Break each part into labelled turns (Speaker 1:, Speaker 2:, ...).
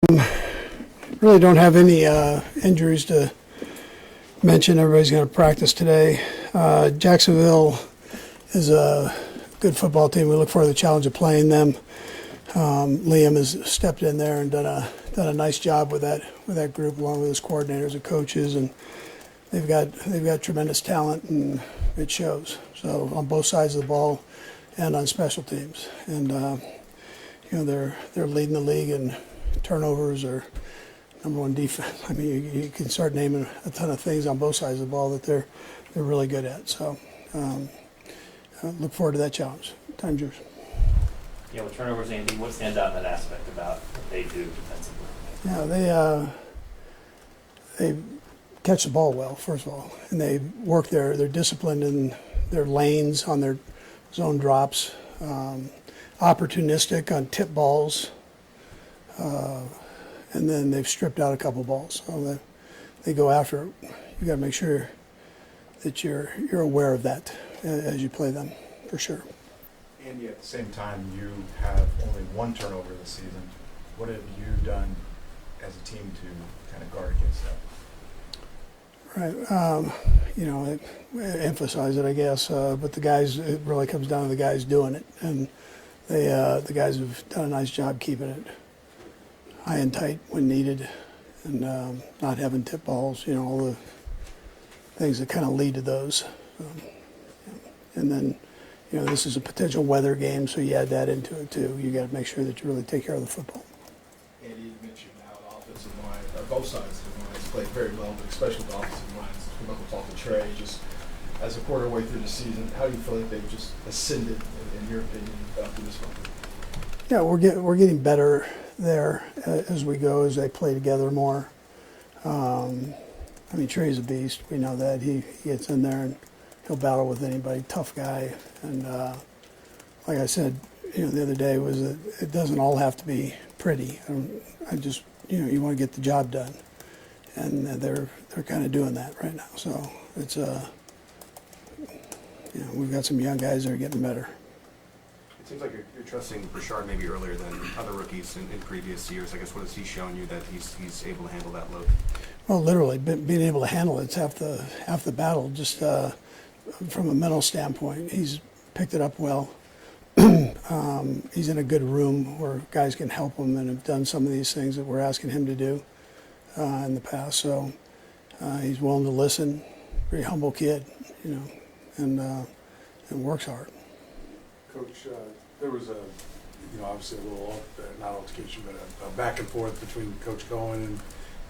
Speaker 1: Really don't have any injuries to mention. Everybody's going to practice today. Jacksonville is a good football team. We look forward to the challenge of playing them. Liam has stepped in there and done a nice job with that group, along with his coordinators and coaches, and they've got tremendous talent, and it shows. So on both sides of the ball and on special teams, and they're leading the league in turnovers or number one defense. I mean, you can start naming a ton of things on both sides of the ball that they're really good at. So look forward to that challenge. Time's yours.
Speaker 2: Yeah, with turnovers, Andy, what stands out in that aspect about what they do defensively?
Speaker 1: Yeah, they catch the ball well, first of all, and they work they're disciplined in their lanes on their zone drops, opportunistic on tip balls, and then they've stripped out a couple balls. So they go after it. You got to make sure that you're aware of that as you play them, for sure.
Speaker 3: Andy, at the same time, you have only one turnover this season. What have you done as a team to kind of guard against that?
Speaker 1: Right. Emphasize it, I guess. But the guys, it really comes down to the guys doing it, and the guys have done a nice job keeping it high and tight when needed, and not having tip balls. All the things that kind of lead to those. And then, this is a potential weather game, so you add that into it too. You got to make sure that you really take care of the football.
Speaker 4: Andy, you mentioned how the offensive line, both sides of the lines played very well, but especially the offensive lines. We're going to talk to Trey. Just as a quarter way through the season, how do you feel like they've just ascended, in your opinion, through this month?
Speaker 1: Yeah, we're getting better there as we go, as they play together more. Trey's a beast. We know that. He gets in there and he'll battle with anybody. Tough guy. And like I said, the other day, was that it doesn't all have to be pretty. You want to get the job done, and they're kind of doing that right now. So it's we've got some young guys that are getting better.
Speaker 5: It seems like you're trusting Richard maybe earlier than other rookies in previous years. I guess what has he shown you that he's able to handle that load? Well,
Speaker 1: literally, being able to handle it's half the battle. Just from a mental standpoint, he's picked it up well. He's in a good room where guys can help him and have done some of these things that we're asking him to do in the past. So he's willing to listen. Very humble kid, and works hard.
Speaker 6: Coach, there was obviously a little, not altercation, but a back and forth between Coach Cohen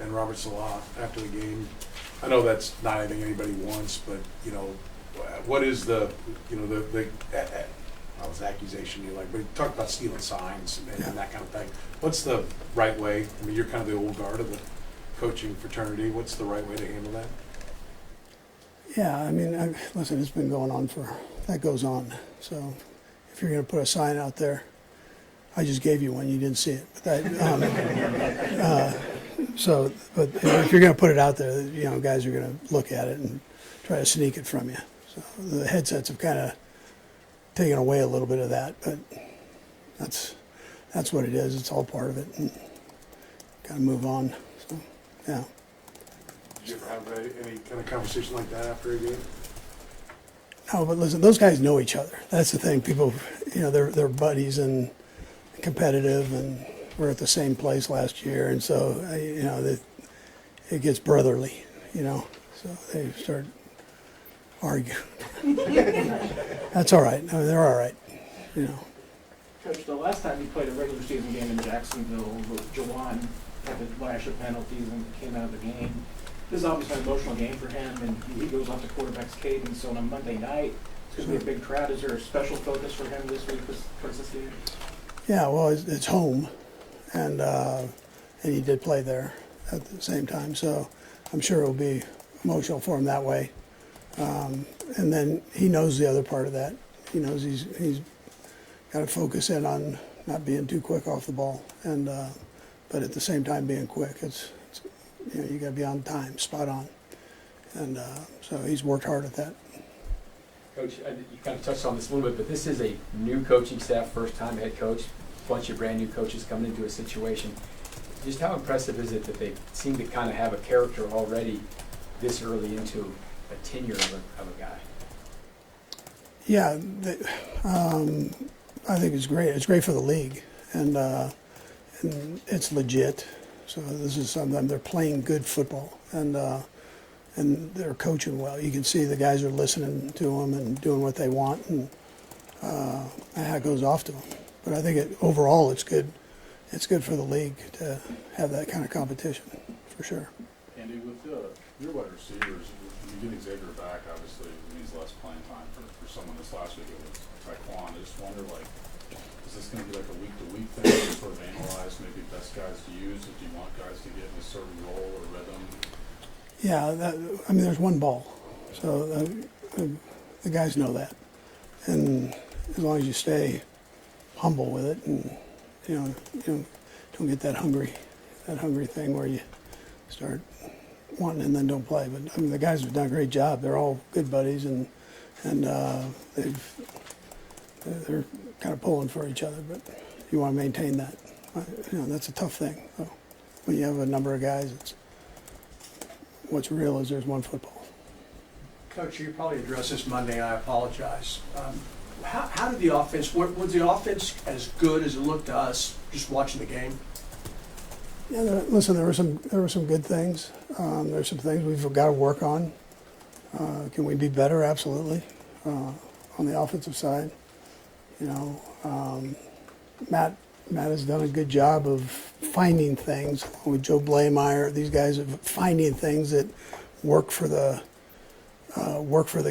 Speaker 6: and Robert Salah after the game. I know that's not anything anybody wants, but, what is the accusation you like, but you talk about stealing signs and that kind of thing. What's the right way? I mean, you're kind of the old guard of the coaching fraternity. What's the right way to handle that?
Speaker 1: Yeah, listen, it's been going on that goes on. So if you're going to put a sign out there, I just gave you one, you didn't see it. But but if you're going to put it out there, guys are going to look at it and try to sneak it from you. So the headsets have kind of taken away a little bit of that, but that's what it is. It's all part of it, and got to move on. So, yeah.
Speaker 6: Did you ever have any kind of conversation like that after a game?
Speaker 1: No, but listen, those guys know each other. That's the thing. People, they're buddies and competitive, and we're at the same place last year, and so it gets brotherly, So they start arguing. That's all right. They're all right,
Speaker 7: Coach, the last time you played a regular season game in Jacksonville, Jawan had to lash of penalties and came out of the game. This is obviously an emotional game for him, and he goes off the quarterback's cadence. So on a Monday night, it's going to be a big crowd. Is there a special focus for him this week towards this game?
Speaker 1: Yeah, well, it's home, and he did play there at the same time, so I'm sure it'll be emotional for him that way. And then he knows the other part of that. He knows he's got to focus in on not being too quick off the ball, and but at the same time being quick. It's you got to be on time, spot on, and so he's worked hard at that.
Speaker 8: Coach, you kind of touched on this a little bit, but this is a new coaching staff, first time head coach, bunch of brand new coaches coming into a situation. just how impressive is it that they seem to kind of have a character already this early into a tenure of a guy?
Speaker 1: Yeah, I think it's great. It's great for the league, and it's legit. So this is something they're playing good football, and they're coaching well. You can see the guys are listening to them and doing what they want, and that goes off to them. But I think overall it's good. It's good for the league to have that kind of competition, for sure.
Speaker 9: Andy, with your wide receivers, when you get Xavier back, obviously it means less playing time for someone this last week. It was Taekwon. I just wonder, like, is this going to be like a week-to-week thing, to sort of analyze maybe best guys to use? If you want guys to get in a certain role or rhythm?
Speaker 1: Yeah, there's one ball, so the guys know that, and as long as you stay humble with it, and you don't get that hungry thing where you start wanting and then don't play. But the guys have done a great job. They're all good buddies, and they're kind of pulling for each other. But you want to maintain that. That's a tough thing. So when you have a number of guys, what's real is there's one football.
Speaker 10: Coach, you probably addressed this Monday, and I apologize. How did the offense, was the offense as good as it looked to us just watching the game?
Speaker 1: Yeah, listen, there were some good things. There's some things we've got to work on. Can we be better? Absolutely. On the offensive side, Matt has done a good job of finding things with Joe Blameyer. These guys are finding things that work for the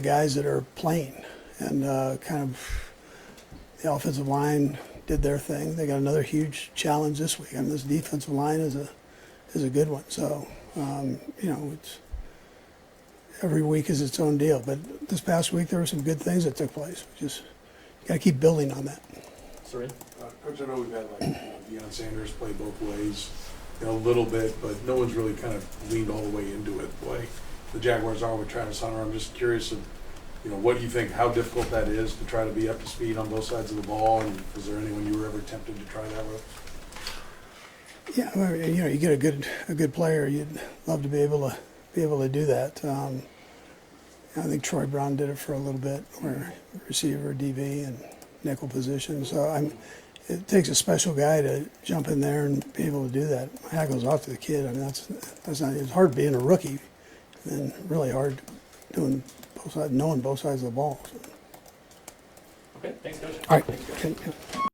Speaker 1: guys that are playing, and kind of the offensive line did their thing. They got another huge challenge this week. This defensive line is a good one. So it's every week is its own deal. But this past week there were some good things that took place. Just got to keep building on that.
Speaker 2: Serene?
Speaker 6: Coach, I know we've had Deion Sanders play both ways, a little bit, but no one's really kind of leaned all the way into it the way the Jaguars are with Travis Hunter. I'm just curious of, what you think, how difficult that is to try to be up to speed on both sides of the ball, and was there anyone you were ever tempted to try that with?
Speaker 1: Yeah, you get a good player, you'd love to be able to do that. I think Troy Brown did it for a little bit, where receiver, DB, and nickel position. So it takes a special guy to jump in there and be able to do that. My hat goes off to the kid. That's not. It's hard being a rookie, and really hard doing both sides, knowing both sides of the ball. So.
Speaker 2: Okay, thanks, Coach.
Speaker 1: All right. Okay.